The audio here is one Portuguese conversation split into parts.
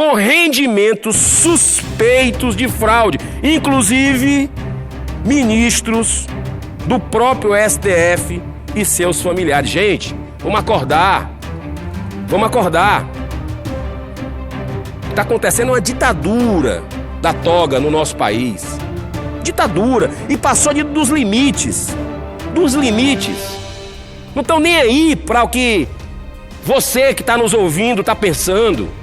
com rendimentos suspeitos de fraude, inclusive ministros do próprio STF e seus familiares. Gente, vamos acordar. Vamos acordar. Está acontecendo uma ditadura da toga no nosso país. Ditadura. E passou dos limites. Dos limites. Não estão nem aí para o que você que está nos ouvindo está pensando.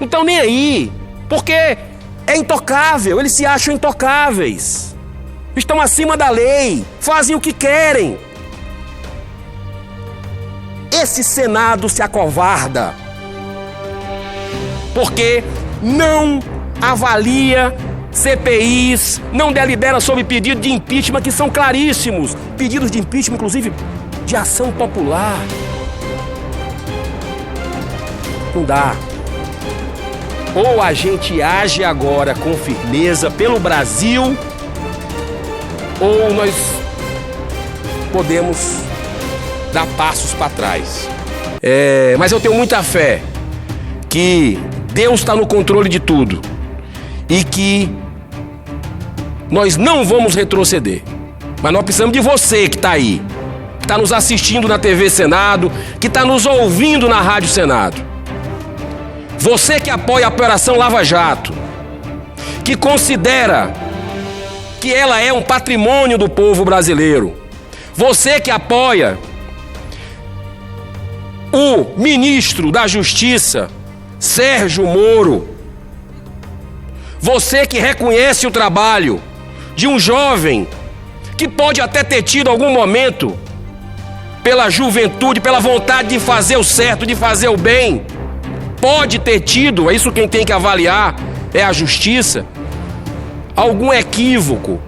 Não estão nem aí. Porque é intocável. Eles se acham intocáveis. Estão acima da lei. Fazem o que querem. Esse Senado se acovarda. Porque não avalia CPIs, não delibera sobre pedido de impeachment, que são claríssimos. Pedidos de impeachment, inclusive, de ação popular. Não dá. Ou a gente age agora com firmeza pelo Brasil, ou nós podemos dar passos para trás. Mas eu tenho muita fé que Deus está no controle de tudo e que nós não vamos retroceder. Mas nós precisamos de você que está aí, que está nos assistindo na TV Senado, que está nos ouvindo na Rádio Senado. Você que apoia a Operação Lava Jato, que considera que ela é um patrimônio do povo brasileiro. Você que apoia o ministro da Justiça, Sérgio Moro. Você que reconhece o trabalho de um jovem que pode até ter tido algum momento, pela juventude, pela vontade de fazer o certo, de fazer o bem, pode ter tido, é isso quem tem que avaliar, é a justiça, algum equívoco,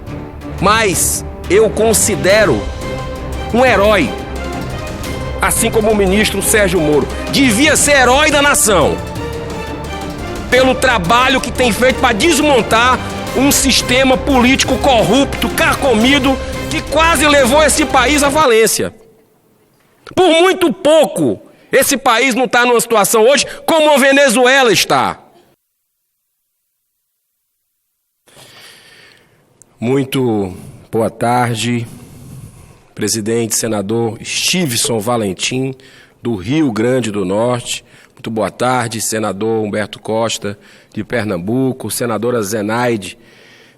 mas eu considero um herói, assim como o ministro Sérgio Moro. Devia ser herói da nação, pelo trabalho que tem feito para desmontar um sistema político corrupto, carcomido, que quase levou esse país à falência. Por muito pouco, esse país não está numa situação hoje como a Venezuela está. Muito boa tarde, presidente, senador Stiveson Valentim, do Rio Grande do Norte. Muito boa tarde, senador Humberto Costa, de Pernambuco, senadora Zenaide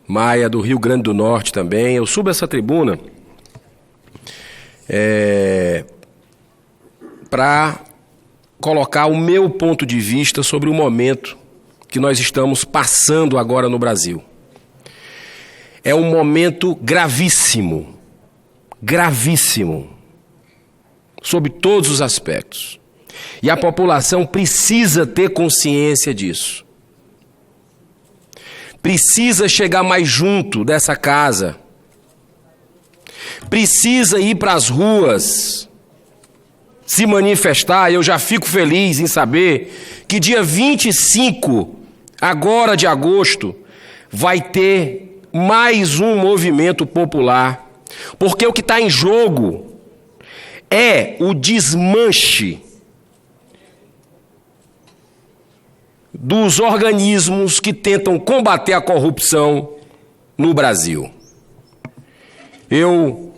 Maia, do Rio Grande do Norte também. Eu subo essa tribuna para colocar o meu ponto de vista sobre o momento que nós estamos passando agora no Brasil. É um momento gravíssimo, gravíssimo, sob todos os aspectos. E a população precisa ter consciência disso. Precisa chegar mais junto dessa casa. Precisa ir para as ruas, se manifestar. Eu já fico feliz em saber que dia 25, agora de agosto, vai ter mais um movimento popular. Porque o que está em jogo é o desmanche dos organismos que tentam combater a corrupção no Brasil. Eu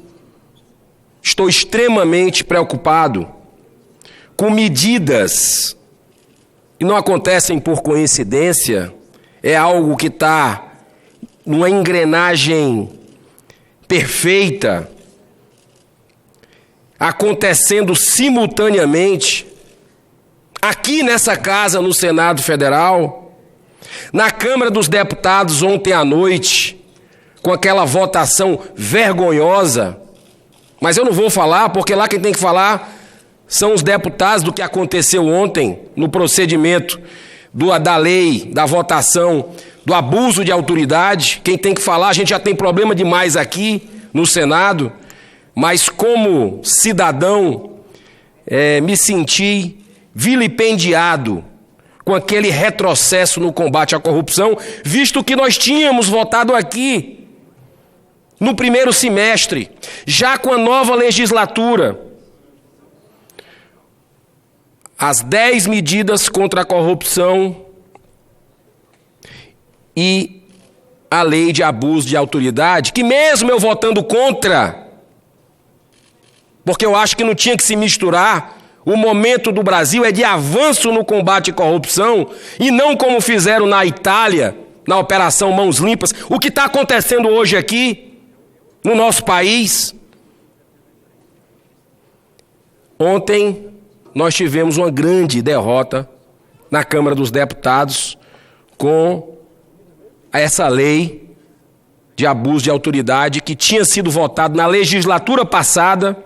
estou extremamente preocupado com medidas que não acontecem por coincidência, é algo que está numa engrenagem perfeita, acontecendo simultaneamente, aqui nessa casa, no Senado Federal, na Câmara dos Deputados ontem à noite, com aquela votação vergonhosa, mas eu não vou falar, porque lá quem tem que falar são os deputados do que aconteceu ontem, no procedimento da lei, da votação, do abuso de autoridade. Quem tem que falar, a gente já tem problema demais aqui no Senado, mas como cidadão, me senti vilipendiado com aquele retrocesso no combate à corrupção, visto que nós tínhamos votado aqui no primeiro semestre, já com a nova legislatura, as 10 medidas contra a corrupção e a lei de abuso de autoridade, que mesmo eu votando contra, porque eu acho que não tinha que se misturar, o momento do Brasil é de avanço no combate à corrupção, e não como fizeram na Itália, na Operação Mãos Limpas, o que está acontecendo hoje aqui, no nosso país. Ontem nós tivemos uma grande derrota na Câmara dos Deputados com essa lei de abuso de autoridade que tinha sido votada na legislatura passada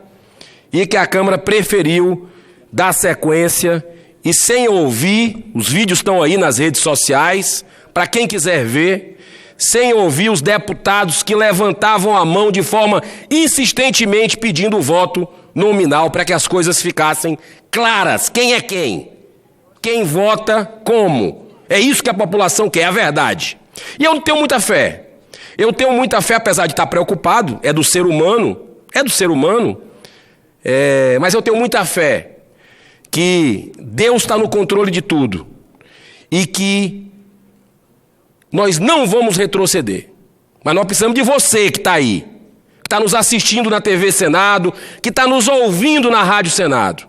e que a Câmara preferiu dar sequência e, sem ouvir, os vídeos estão aí nas redes sociais, para quem quiser ver, sem ouvir os deputados que levantavam a mão de forma insistentemente pedindo o voto nominal para que as coisas ficassem claras. Quem é quem? Quem vota como? É isso que a população quer, a verdade. E eu não tenho muita fé. Eu tenho muita fé, apesar de estar preocupado, é do ser humano, mas eu tenho muita fé que Deus está no controle de tudo e que nós não vamos retroceder. Mas nós precisamos de você que está aí, que está nos assistindo na TV Senado, que está nos ouvindo na Rádio Senado.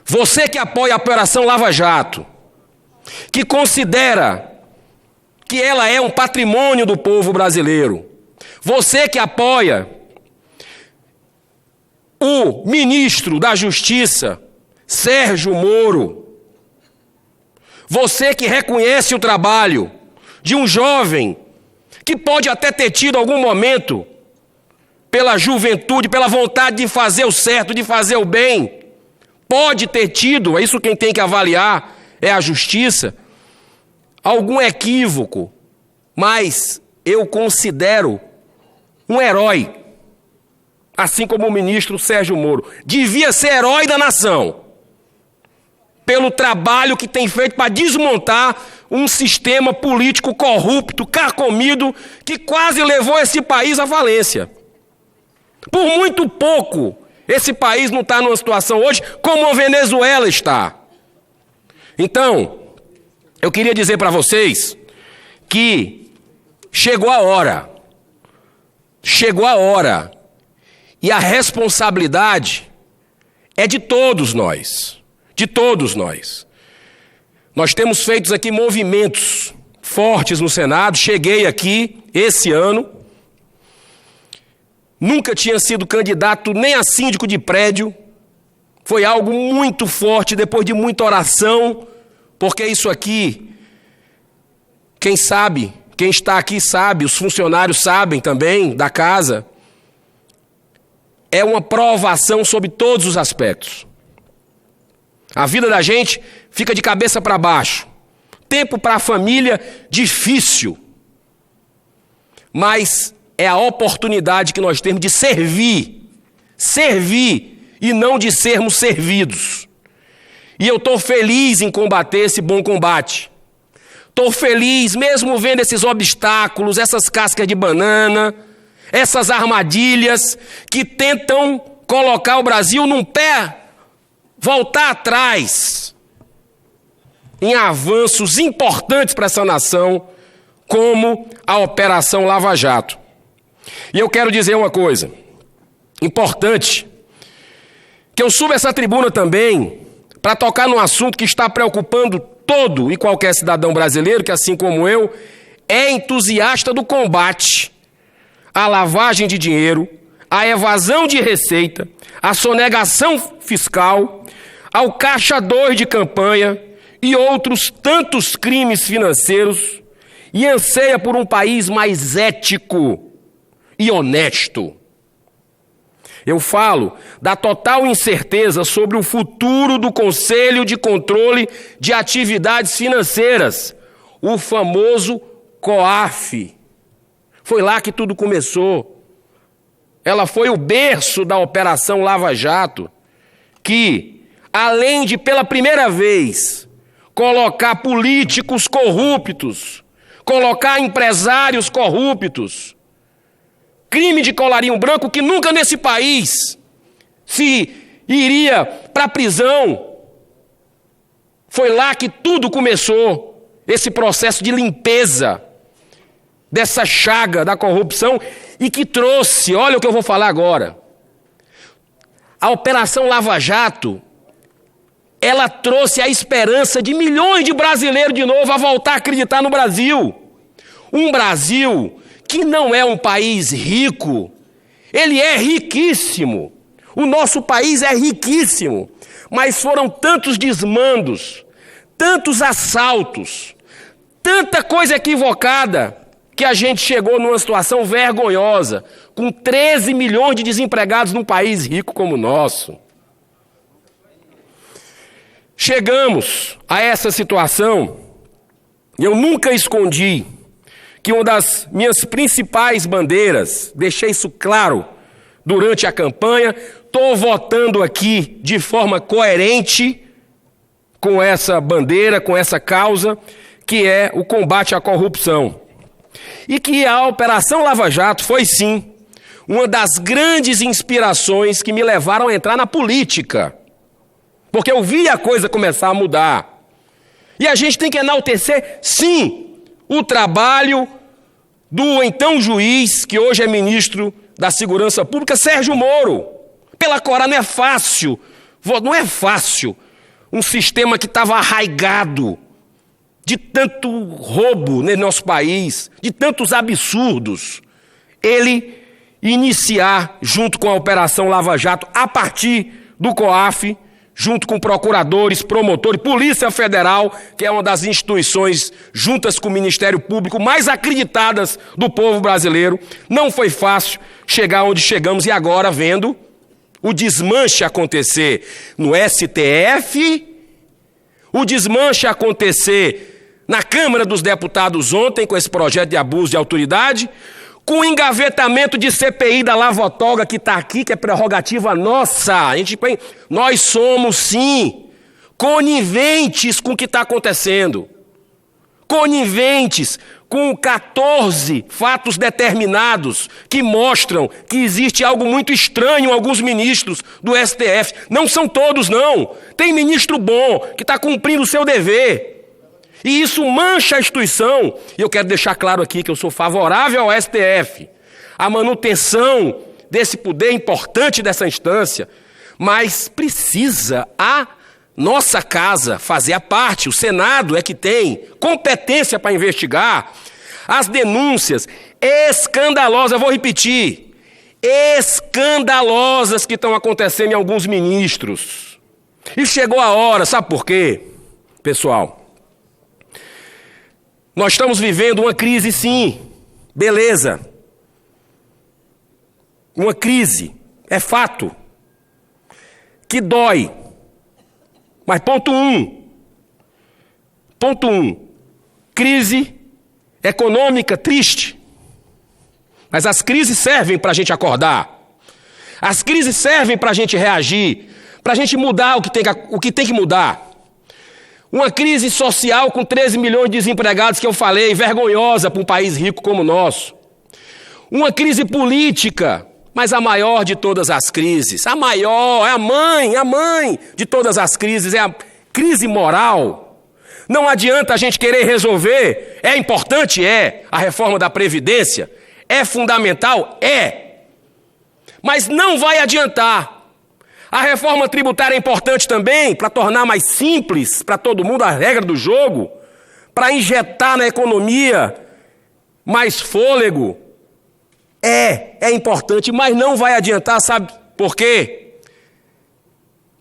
Você que apoia a Operação Lava Jato, que considera que ela é um patrimônio do povo brasileiro. Você que apoia o ministro da Justiça, Sérgio Moro. Você que reconhece o trabalho de um jovem que pode até ter tido algum momento, pela juventude, pela vontade de fazer o certo, de fazer o bem, pode ter tido, é isso quem tem que avaliar, é a justiça, algum equívoco, mas eu considero um herói, assim como o ministro Sérgio Moro. Devia ser herói da nação, pelo trabalho que tem feito para desmontar um sistema político corrupto, carcomido, que quase levou esse país à falência. Por muito pouco, esse país não está numa situação hoje como a Venezuela está. Então, eu queria dizer para vocês que chegou a hora, e a responsabilidade é de todos nós, Nós temos feito aqui movimentos fortes no Senado, cheguei aqui esse ano, nunca tinha sido candidato nem a síndico de prédio, foi algo muito forte, depois de muita oração, porque isso aqui, quem sabe, quem está aqui sabe, os funcionários sabem também da casa, é uma provação sobre todos os aspectos. A vida da gente fica de cabeça para baixo. Tempo para a família, difícil. Mas é a oportunidade que nós temos de servir e não de sermos servidos. E eu estou feliz em combater esse bom combate. Estou feliz, mesmo vendo esses obstáculos, essas cascas de banana, essas armadilhas que tentam colocar o Brasil num pé, voltar atrás em avanços importantes para essa nação, como a Operação Lava Jato. E eu quero dizer uma coisa importante, que eu subo essa tribuna também para tocar num assunto que está preocupando todo e qualquer cidadão brasileiro, que assim como eu, é entusiasta do combate à lavagem de dinheiro, à evasão de receita, à sonegação fiscal, ao caixa 2 de campanha e outros tantos crimes financeiros, e anseia por um país mais ético e honesto. Eu falo da total incerteza sobre o futuro do Conselho de Controle de Atividades Financeiras, o famoso COAF. Foi lá que tudo começou. Ela foi o berço da Operação Lava Jato, que, além de, pela primeira vez, colocar políticos corruptos, colocar empresários corruptos, crime de colarinho branco que nunca nesse país se iria para a prisão, Foi lá que tudo começou, esse processo de limpeza dessa chaga da corrupção e que trouxe, olha o que eu vou falar agora, a Operação Lava Jato, ela trouxe a esperança de milhões de brasileiros de novo a voltar a acreditar no Brasil. Um Brasil que não é um país rico, ele é riquíssimo. O nosso país é riquíssimo, mas foram tantos desmandos, tantos assaltos, tanta coisa equivocada, que a gente chegou numa situação vergonhosa, com 13 milhões de desempregados num país rico como o nosso. Chegamos a essa situação, e eu nunca escondi que uma das minhas principais bandeiras, deixei isso claro durante a campanha, estou votando aqui de forma coerente com essa bandeira, com essa causa, que é o combate à corrupção. E que a Operação Lava Jato foi, sim, uma das grandes inspirações que me levaram a entrar na política. Porque eu vi a coisa começar a mudar. E a gente tem que enaltecer, sim, o trabalho do então juiz, que hoje é ministro da Segurança Pública, Sérgio Moro. Pela coragem, não é fácil um sistema que estava arraigado de tanto roubo no nosso país, de tantos absurdos, ele iniciar, junto com a Operação Lava Jato, a partir do COAF, junto com procuradores, promotores, Polícia Federal, que é uma das instituições, juntas com o Ministério Público, mais acreditadas do povo brasileiro. Não foi fácil chegar onde chegamos e agora vendo o desmanche acontecer no STF, o desmanche acontecer na Câmara dos Deputados ontem, com esse projeto de abuso de autoridade, com o engavetamento de CPI da Lava Toga que está aqui, que é prerrogativa nossa. Nós somos, sim, coniventes com o que está acontecendo. Coniventes com 14 fatos determinados que mostram que existe algo muito estranho em alguns ministros do STF. Não são todos, não. Tem ministro bom, que está cumprindo o seu dever. E isso mancha a instituição. E eu quero deixar claro aqui que eu sou favorável ao STF, à manutenção desse poder importante dessa instância, mas precisa a nossa casa fazer a parte. O Senado é que tem competência para investigar as denúncias escandalosas, eu vou repetir, escandalosas que estão acontecendo em alguns ministros. E chegou a hora, sabe por quê, pessoal? Nós estamos vivendo uma crise, sim, beleza. Uma crise, é fato, que dói. Mas ponto um, crise econômica triste. Mas as crises servem para a gente acordar. As crises servem para a gente reagir, para a gente mudar o que tem que mudar. Uma crise social com 13 milhões de desempregados que eu falei, vergonhosa para um país rico como o nosso. Uma crise política, mas a maior de todas as crises. A maior, é a mãe de todas as crises, é a crise moral. Não adianta a gente querer resolver, é importante, a reforma da Previdência, é fundamental, mas não vai adiantar. A reforma tributária é importante também para tornar mais simples para todo mundo a regra do jogo, para injetar na economia mais fôlego. É importante, mas não vai adiantar, sabe por quê?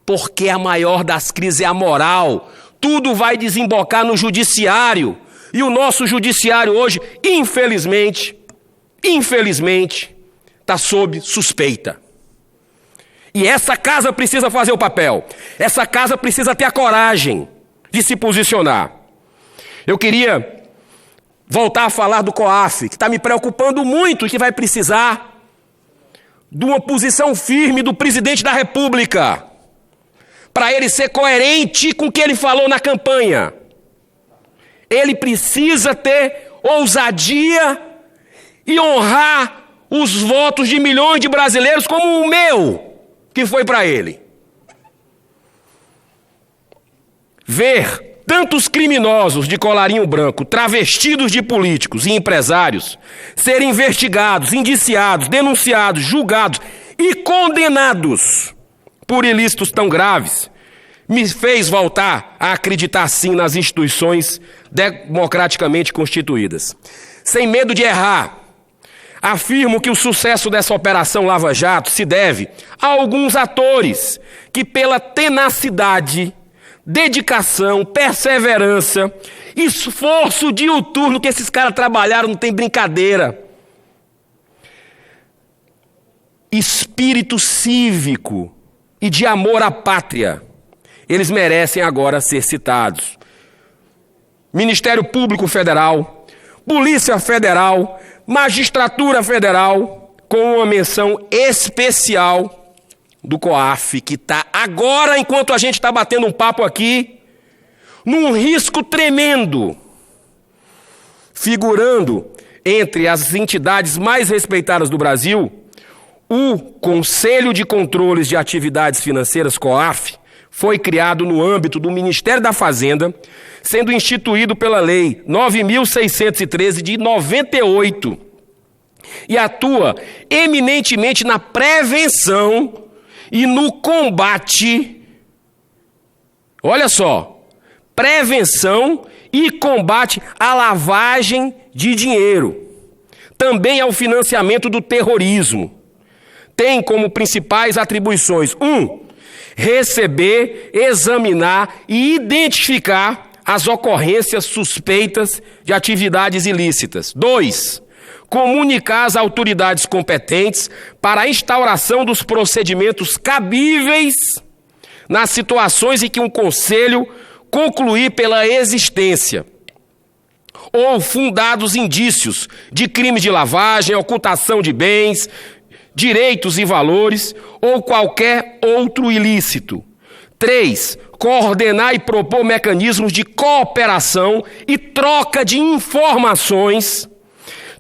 Porque a maior das crises é a moral. Tudo vai desembocar no judiciário. E o nosso judiciário hoje, infelizmente, está sob suspeita. E essa casa precisa fazer o papel. Essa casa precisa ter a coragem de se posicionar. Eu queria voltar a falar do COAF, que está me preocupando muito e que vai precisar de uma posição firme do presidente da República, para ele ser coerente com o que ele falou na campanha. Ele precisa ter ousadia e honrar os votos de milhões de brasileiros como o meu, que foi para ele. ver tantos criminosos de colarinho branco, travestidos de políticos e empresários, serem investigados, indiciados, denunciados, julgados e condenados por ilícitos tão graves, me fez voltar a acreditar sim nas instituições democraticamente constituídas. Sem medo de errar, afirmo que o sucesso dessa Operação Lava Jato se deve a alguns atores que, pela tenacidade, dedicação, perseverança, esforço diuturno que esses caras trabalharam, não tem brincadeira, espírito cívico e de amor à pátria, eles merecem agora ser citados. Ministério Público Federal, Polícia Federal, Magistratura Federal, com uma menção especial do COAF, que está agora, enquanto a gente está batendo um papo aqui, num risco tremendo, figurando entre as entidades mais respeitadas do Brasil, o Conselho de Controles de Atividades Financeiras, COAF, foi criado no âmbito do Ministério da Fazenda, sendo instituído pela Lei 9.613 de 98, e atua eminentemente na prevenção e no combate, olha só, prevenção e combate à lavagem de dinheiro, também ao financiamento do terrorismo. Tem como principais atribuições: 1. Receber, examinar e identificar as ocorrências suspeitas de atividades ilícitas. 2. Comunicar às autoridades competentes para a instauração dos procedimentos cabíveis nas situações em que um conselho concluir pela existência ou fundados indícios de crime de lavagem, ocultação de bens, direitos e valores ou qualquer outro ilícito. 3. Coordenar e propor mecanismos de cooperação e troca de informações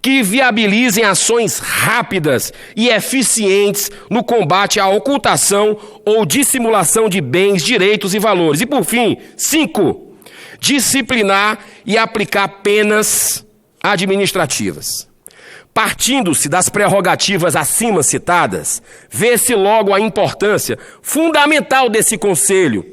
que viabilizem ações rápidas e eficientes no combate à ocultação ou dissimulação de bens, direitos e valores. E por fim, 5. Disciplinar e aplicar penas administrativas. Partindo-se das prerrogativas acima citadas, vê-se logo a importância fundamental desse conselho,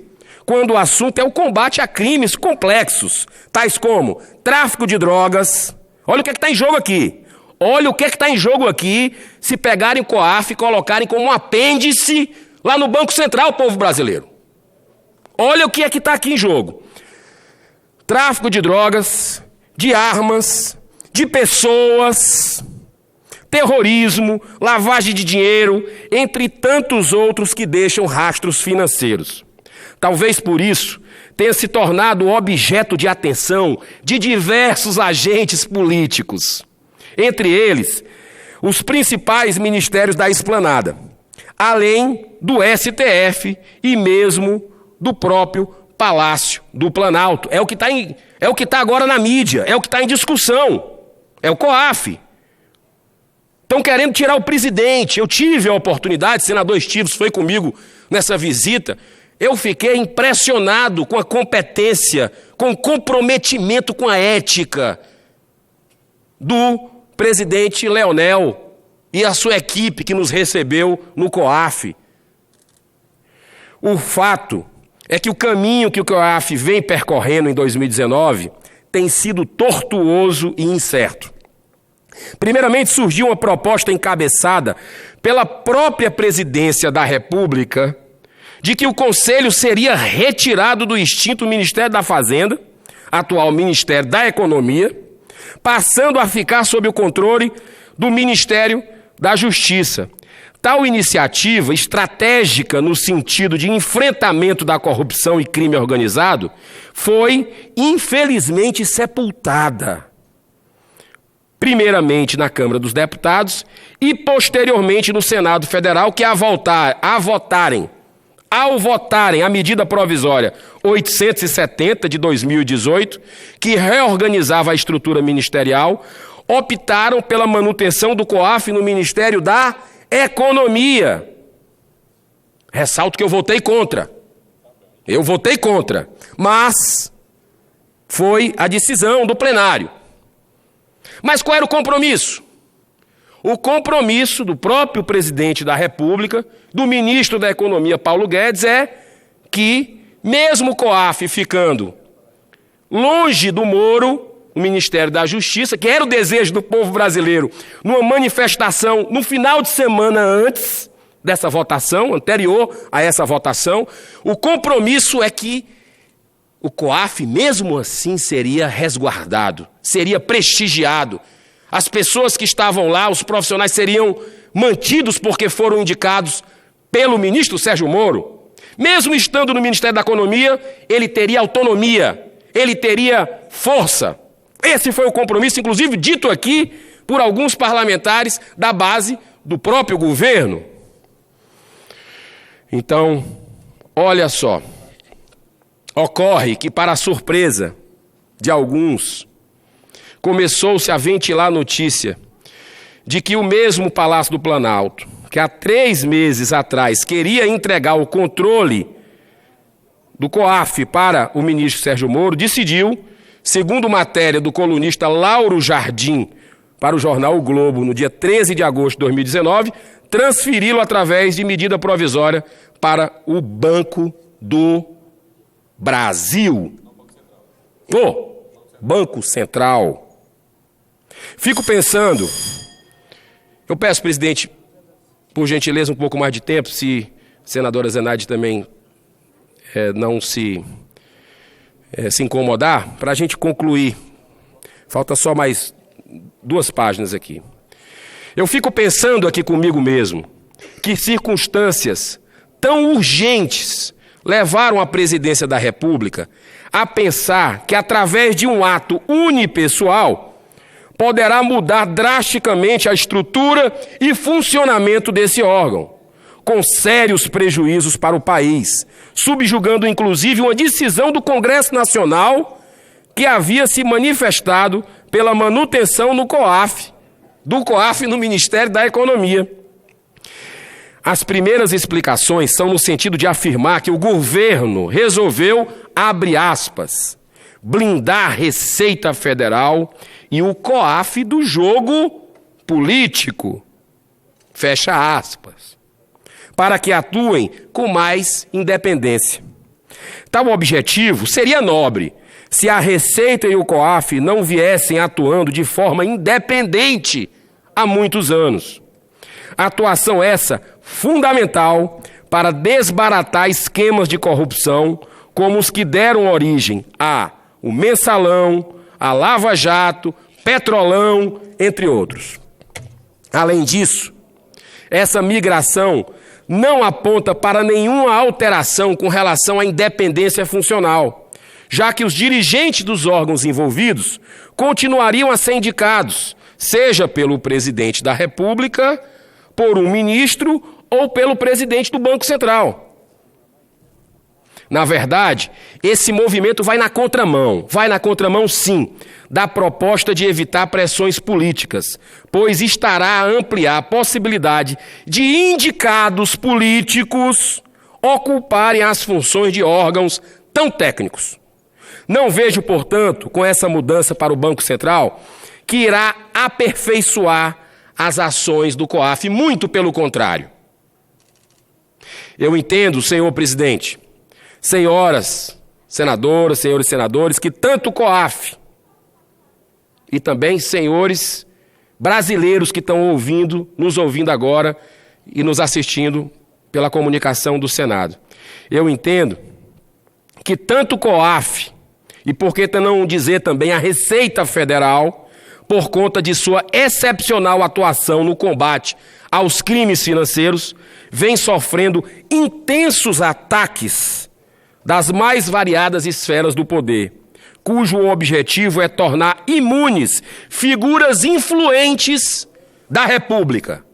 quando o assunto é o combate a crimes complexos, tais como tráfico de drogas. Olha o que está em jogo aqui. Olha o que está em jogo aqui se pegarem o COAF e colocarem como um apêndice lá no Banco Central, povo brasileiro. Olha o que é que está aqui em jogo. Tráfico de drogas, de armas, de pessoas, terrorismo, lavagem de dinheiro, entre tantos outros que deixam rastros financeiros. Talvez por isso tenha se tornado objeto de atenção de diversos agentes políticos, entre eles os principais ministérios da esplanada, além do STF e mesmo do próprio Palácio do Planalto. É o que está agora na mídia, é o que está em discussão, é o COAF. Estão querendo tirar o presidente. Eu tive a oportunidade, o senador Estives foi comigo nessa visita. Eu fiquei impressionado com a competência, com o comprometimento com a ética do presidente Leonel e a sua equipe que nos recebeu no COAF. O fato é que o caminho que o COAF vem percorrendo em 2019 tem sido tortuoso e incerto. Primeiramente, surgiu uma proposta encabeçada pela própria presidência da República de que o Conselho seria retirado do extinto Ministério da Fazenda, atual Ministério da Economia, passando a ficar sob o controle do Ministério da Justiça. Tal iniciativa, estratégica no sentido de enfrentamento da corrupção e crime organizado, foi, infelizmente, sepultada. Primeiramente na Câmara dos Deputados e posteriormente no Senado Federal, que ao votarem a medida provisória 870 de 2018, que reorganizava a estrutura ministerial, optaram pela manutenção do COAF no Ministério da Economia. Ressalto que eu votei contra. Eu votei contra, mas foi a decisão do plenário. Mas qual era o compromisso? O compromisso do próprio presidente da República, do ministro da Economia, Paulo Guedes, é que, mesmo o COAF ficando longe do Moro, o Ministério da Justiça, que era o desejo do povo brasileiro, numa manifestação no final de semana antes dessa votação, anterior a essa votação, o compromisso é que o COAF, mesmo assim, seria resguardado, seria prestigiado. As pessoas que estavam lá, os profissionais, seriam mantidos porque foram indicados pelo ministro Sérgio Moro. Mesmo estando no Ministério da Economia, ele teria autonomia, ele teria força. Esse foi o compromisso, inclusive dito aqui por alguns parlamentares da base do próprio governo. Então, olha só, ocorre que, para a surpresa de alguns, começou-se a ventilar a notícia de que o mesmo Palácio do Planalto, que há 3 meses atrás queria entregar o controle do COAF para o ministro Sérgio Moro, decidiu, segundo matéria do colunista Lauro Jardim para o jornal O Globo, no dia 13 de agosto de 2019, transferi-lo através de medida provisória para o Banco do Brasil. O Banco Central. Fico pensando, eu peço, presidente, por gentileza, um pouco mais de tempo, se a senadora Zenaide também não se incomodar, para a gente concluir. Falta só mais 2 páginas aqui. Eu fico pensando aqui comigo mesmo, que circunstâncias tão urgentes levaram a presidência da República a pensar que, através de um ato unipessoal, poderá mudar drasticamente a estrutura e funcionamento desse órgão, com sérios prejuízos para o país, subjugando inclusive uma decisão do Congresso Nacional que havia se manifestado pela manutenção do COAF no Ministério da Economia. As primeiras explicações são no sentido de afirmar que o governo resolveu, abre aspas, blindar a Receita Federal e o COAF do jogo político, fecha aspas, para que atuem com mais independência. Tal objetivo seria nobre se a Receita e o COAF não viessem atuando de forma independente há muitos anos. Atuação essa fundamental para desbaratar esquemas de corrupção como os que deram origem ao Mensalão, a Lava Jato, Petrolão, entre outros. Além disso, essa migração não aponta para nenhuma alteração com relação à independência funcional, já que os dirigentes dos órgãos envolvidos continuariam a ser indicados, seja pelo presidente da República, por um ministro ou pelo presidente do Banco Central. Na verdade, esse movimento vai na contramão sim, da proposta de evitar pressões políticas, pois estará a ampliar a possibilidade de indicados políticos ocuparem as funções de órgãos tão técnicos. Não vejo, portanto, com essa mudança para o Banco Central, que irá aperfeiçoar as ações do COAF, muito pelo contrário. Eu entendo, senhor presidente, senhoras senadoras, senhores senadores, que tanto o COAF e também senhores brasileiros que estão nos ouvindo agora e nos assistindo pela comunicação do Senado. Eu entendo que tanto o COAF e, por que não dizer também, a Receita Federal, por conta de sua excepcional atuação no combate aos crimes financeiros, vem sofrendo intensos ataques das mais variadas esferas do poder, cujo objetivo é tornar imunes figuras influentes da República.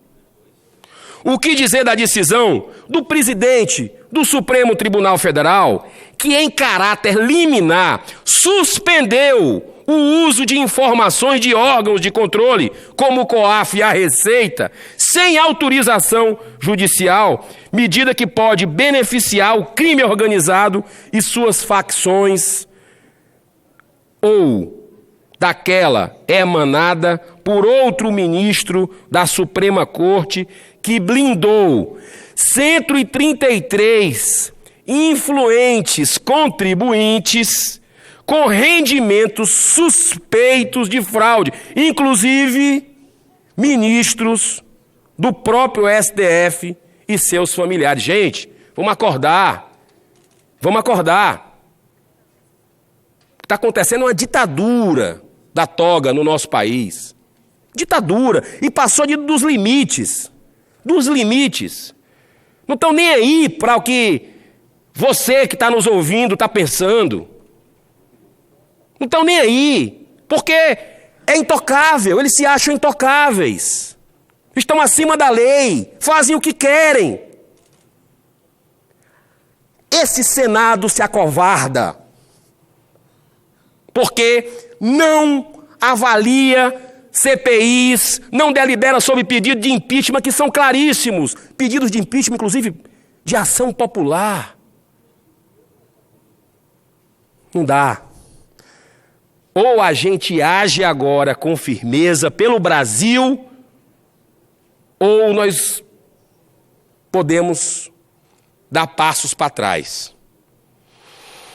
O que dizer da decisão do presidente do Supremo Tribunal Federal, que em caráter liminar suspendeu o uso de informações de órgãos de controle, como o COAF e a Receita, sem autorização judicial, medida que pode beneficiar o crime organizado e suas facções, ou daquela emanada por outro ministro da Suprema Corte que blindou 133 influentes contribuintes com rendimentos suspeitos de fraude, inclusive ministros do próprio STF e seus familiares. Gente, vamos acordar. Vamos acordar. Está acontecendo uma ditadura da toga no nosso país. Ditadura. E passou dos limites. Dos limites. Não estão nem aí para o que você que está nos ouvindo está pensando. Não estão nem aí. Porque é intocável. Eles se acham intocáveis. Estão acima da lei. Fazem o que querem. Esse Senado se acovarda. Porque não avalia CPIs, não delibera sobre pedido de impeachment, que são claríssimos. Pedidos de impeachment, inclusive, de ação popular. Não dá. Ou a gente age agora com firmeza pelo Brasil, ou nós podemos dar passos para trás.